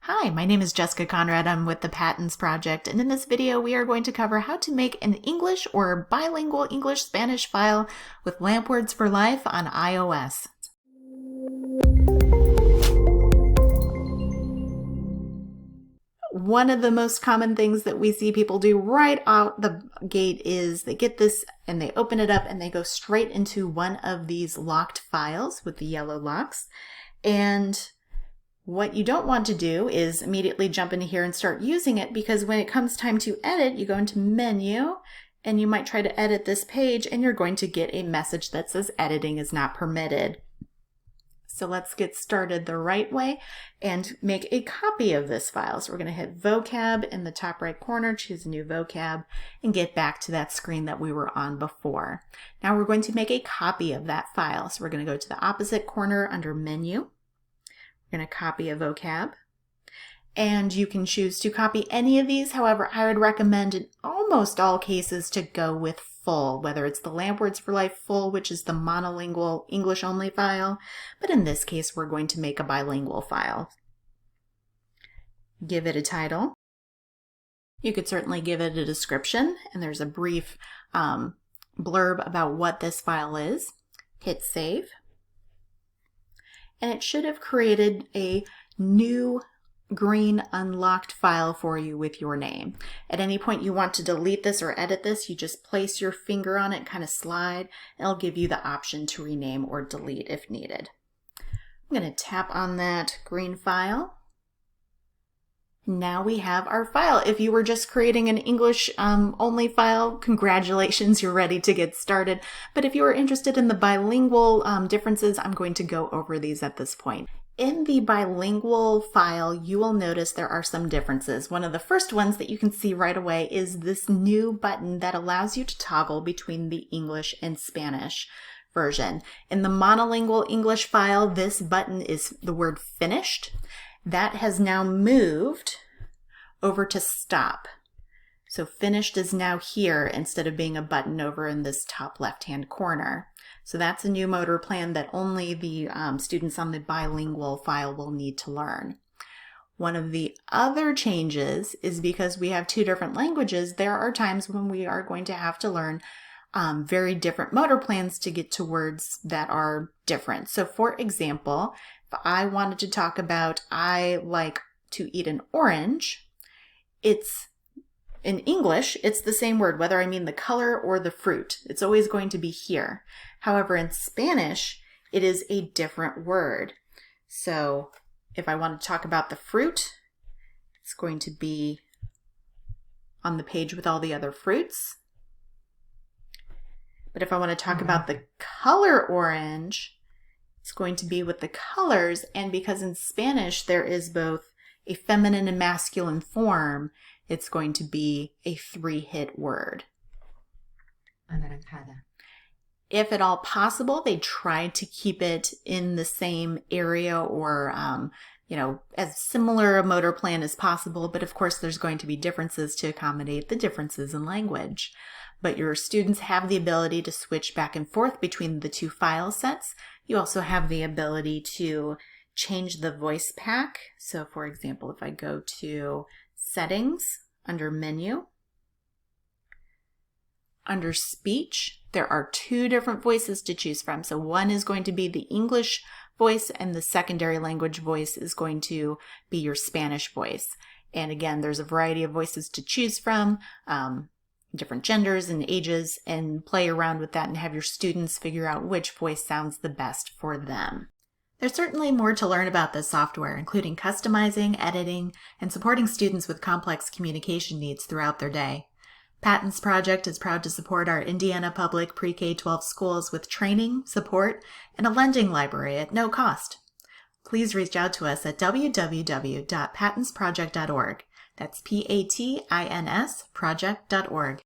Hi, my name is Jessica Conrad. I'm with the Patents Project, and in this video we are going to cover how to make an English or bilingual English-Spanish file with LAMP Words for Life on iOS. One of the most common things that we see people do right out the gate is they get this and they open it up and they go straight into one of these locked files with the yellow locks. And what you don't want to do is immediately jump into here and start using it, because when it comes time to edit, you go into Menu and you might try to edit this page and you're going to get a message that says editing is not permitted. So let's get started the right way and make a copy of this file. So we're going to hit vocab in the top right corner, choose a new vocab, and get back to that screen that we were on before. Now we're going to make a copy of that file. So we're going to go to the opposite corner under Menu. We're going to copy a vocab, and you can choose to copy any of these. However, I would recommend in almost all cases to go with full, whether it's the LAMP Words for Life full, which is the monolingual English only file, but in this case we're going to make a bilingual file. Give it a title. You could certainly give it a description, and there's a brief blurb about what this file is. Hit save. And it should have created a new green unlocked file for you with your name. At any point you want to delete this or edit this, you just place your finger on it, kind of slide, and it'll give you the option to rename or delete if needed. I'm going to tap on that green file. Now we have our file. If you were just creating an English only file, congratulations, you're ready to get started. But if you are interested in the bilingual differences, I'm going to go over these at this point. In the bilingual file, you will notice there are some differences. One of the first ones that you can see right away is this new button that allows you to toggle between the English and Spanish version. In the monolingual English file, this button is the word finished. That has now moved over to stop. So finished is now here instead of being a button over in this top left-hand corner. So that's a new motor plan that only the students on the bilingual file will need to learn. One of the other changes is because we have two different languages, there are times when we are going to have to learn very different motor plans to get to words that are different. So for example, if I wanted to talk about I like to eat an orange, it's in English, it's the same word, whether I mean the color or the fruit. It's always going to be here. However, in Spanish, it is a different word. So if I want to talk about the fruit, it's going to be on the page with all the other fruits. But if I want to talk about the color orange, it's going to be with the colors, and because in Spanish there is both a feminine and masculine form, it's going to be a 3-hit word. Anaranjada. If at all possible, they try to keep it in the same area or as similar a motor plan as possible, but of course there's going to be differences to accommodate the differences in language. But your students have the ability to switch back and forth between the two file sets. You also have the ability to change the voice pack. So for example, if I go to Settings under Menu, under Speech, there are two different voices to choose from. So one is going to be the English voice and the secondary language voice is going to be your Spanish voice. And again, there's a variety of voices to choose from, different genders and ages, and play around with that and have your students figure out which voice sounds the best for them. There's certainly more to learn about this software, including customizing, editing, and supporting students with complex communication needs throughout their day. Patents Project is proud to support our Indiana public pre-K-12 schools with training, support, and a lending library at no cost. Please reach out to us at www.patentsproject.org. That's P-A-T-I-N-S project.org.